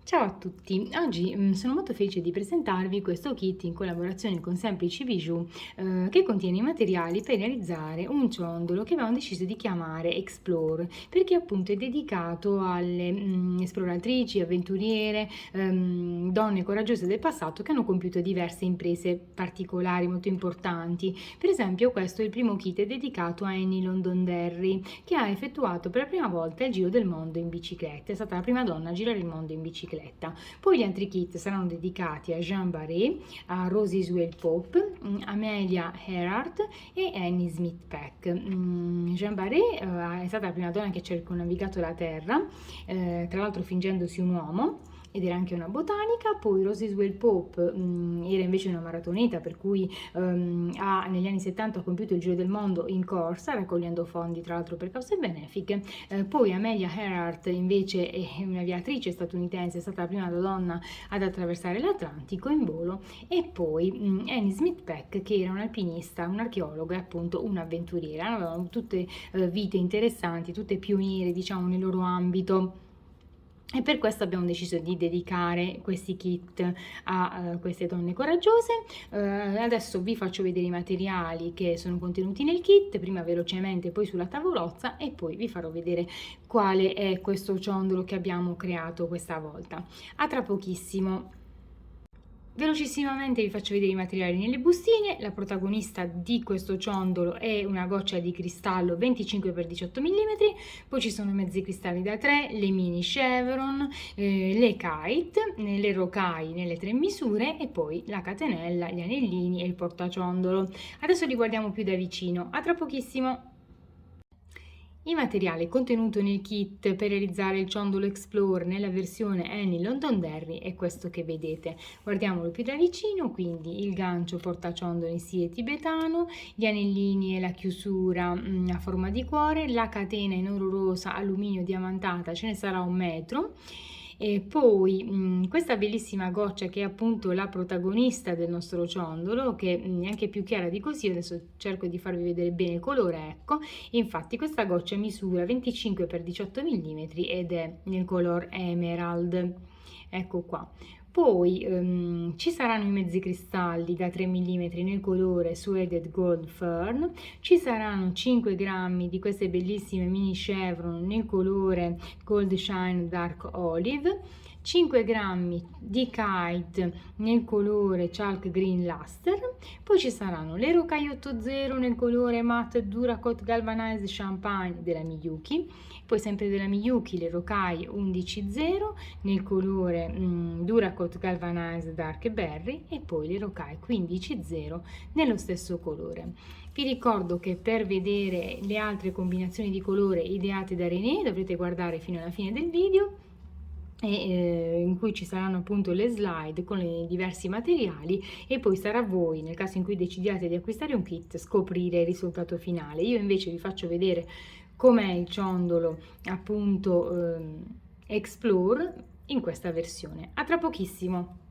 Ciao a tutti, oggi sono molto felice di presentarvi questo kit in collaborazione con Semplici Bijou che contiene i materiali per realizzare un ciondolo che abbiamo deciso di chiamare Explore perché appunto è dedicato alle esploratrici, avventuriere, donne coraggiose del passato che hanno compiuto diverse imprese particolari molto importanti. Per esempio questo è il primo kit dedicato a Annie Londonderry che ha effettuato per la prima volta il giro del mondo in bicicletta, è stata la prima donna a girare il mondo in bicicletta. Poi gli altri kit saranno dedicati a Jean Barré, a Rosie Swell Pope, Amelia Earhart e Annie Smith Peck. Jean Barré è stata la prima donna che ha circonnavigato la Terra, tra l'altro fingendosi un uomo, ed era anche una botanica. Poi Rosie Swell Pope era invece una maratoneta, per cui negli anni 70 ha compiuto il giro del mondo in corsa, raccogliendo fondi tra l'altro per cause benefiche. Poi Amelia Earhart invece è un'aviatrice statunitense, è stata la prima donna ad attraversare l'Atlantico in volo. E poi Annie Smith Peck, che era un'alpinista, un'archeologa e appunto un'avventuriera. Avevano tutte vite interessanti, tutte pioniere diciamo nel loro ambito. E per questo abbiamo deciso di dedicare questi kit a queste donne coraggiose. Adesso vi faccio vedere i materiali che sono contenuti nel kit, prima velocemente, poi sulla tavolozza, e poi vi farò vedere quale è questo ciondolo che abbiamo creato questa volta. A tra pochissimo. Velocissimamente vi faccio vedere i materiali nelle bustine. La protagonista di questo ciondolo è una goccia di cristallo 25x18 mm, poi ci sono mezzi cristalli da 3, le mini chevron, le kite, le rocaille nelle 3 misure e poi la catenella, gli anellini e il portaciondolo. Adesso li guardiamo più da vicino. A tra pochissimo. Il materiale contenuto nel kit per realizzare il ciondolo Explore nella versione Annie Londonderry è questo che vedete. Guardiamolo più da vicino, quindi il gancio portaciondolo in stile tibetano, gli anellini e la chiusura a forma di cuore, la catena in oro rosa alluminio diamantata, ce ne sarà 1 metro. E poi questa bellissima goccia che è appunto la protagonista del nostro ciondolo, che è anche più chiara di così. Adesso cerco di farvi vedere bene il colore, ecco. Infatti questa goccia misura 25x18 mm ed è nel color emerald, ecco qua. Poi ci saranno i mezzi cristalli da 3 mm nel colore Sueded Gold Fern, ci saranno 5 grammi di queste bellissime mini chevron nel colore Gold Shine Dark Olive, 5 grammi di kite nel colore Chalk Green Luster, poi ci saranno le rocaille 8.0 nel colore Matte Duracoat Galvanized Champagne della Miyuki, poi sempre della Miyuki le rocaille 11.0 nel colore Duracoat Galvanized Dark Berry e poi le rocaille 15.0 nello stesso colore. Vi ricordo che per vedere le altre combinazioni di colore ideate da René dovrete guardare fino alla fine del video, in cui ci saranno appunto le slide con i diversi materiali, e poi sarà a voi, nel caso in cui decidiate di acquistare un kit, scoprire il risultato finale. Io invece vi faccio vedere com'è il ciondolo appunto Explore in questa versione. A tra pochissimo.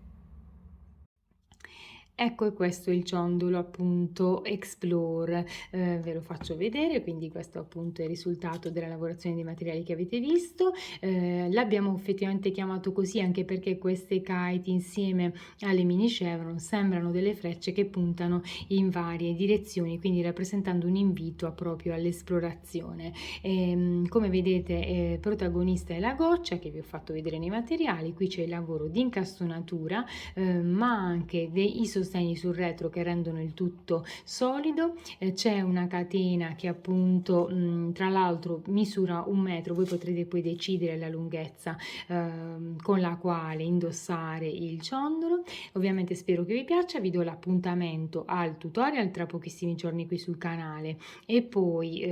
Ecco, e questo è il ciondolo appunto Explore, ve lo faccio vedere, quindi questo appunto è il risultato della lavorazione dei materiali che avete visto. L'abbiamo effettivamente chiamato così anche perché queste kite insieme alle mini chevron sembrano delle frecce che puntano in varie direzioni, quindi rappresentando un invito proprio all'esplorazione. Come vedete protagonista è la goccia che vi ho fatto vedere nei materiali. Qui c'è il lavoro di incastonatura ma anche dei sostegni sul retro che rendono il tutto solido. C'è una catena che appunto tra l'altro misura 1 metro, voi potrete poi decidere la lunghezza con la quale indossare il ciondolo. Ovviamente spero che vi piaccia, vi do l'appuntamento al tutorial tra pochissimi giorni qui sul canale, e poi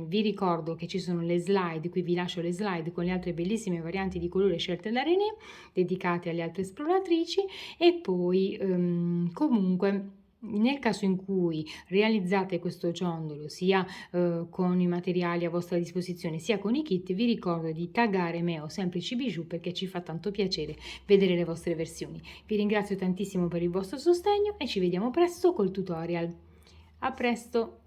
vi ricordo che ci sono le slide, qui vi lascio le slide con le altre bellissime varianti di colore scelte da René dedicate alle altre esploratrici. E poi comunque nel caso in cui realizzate questo ciondolo sia con i materiali a vostra disposizione sia con i kit, vi ricordo di taggare me o Semplici Bijou perché ci fa tanto piacere vedere le vostre versioni. Vi ringrazio tantissimo per il vostro sostegno e ci vediamo presto col tutorial. A presto!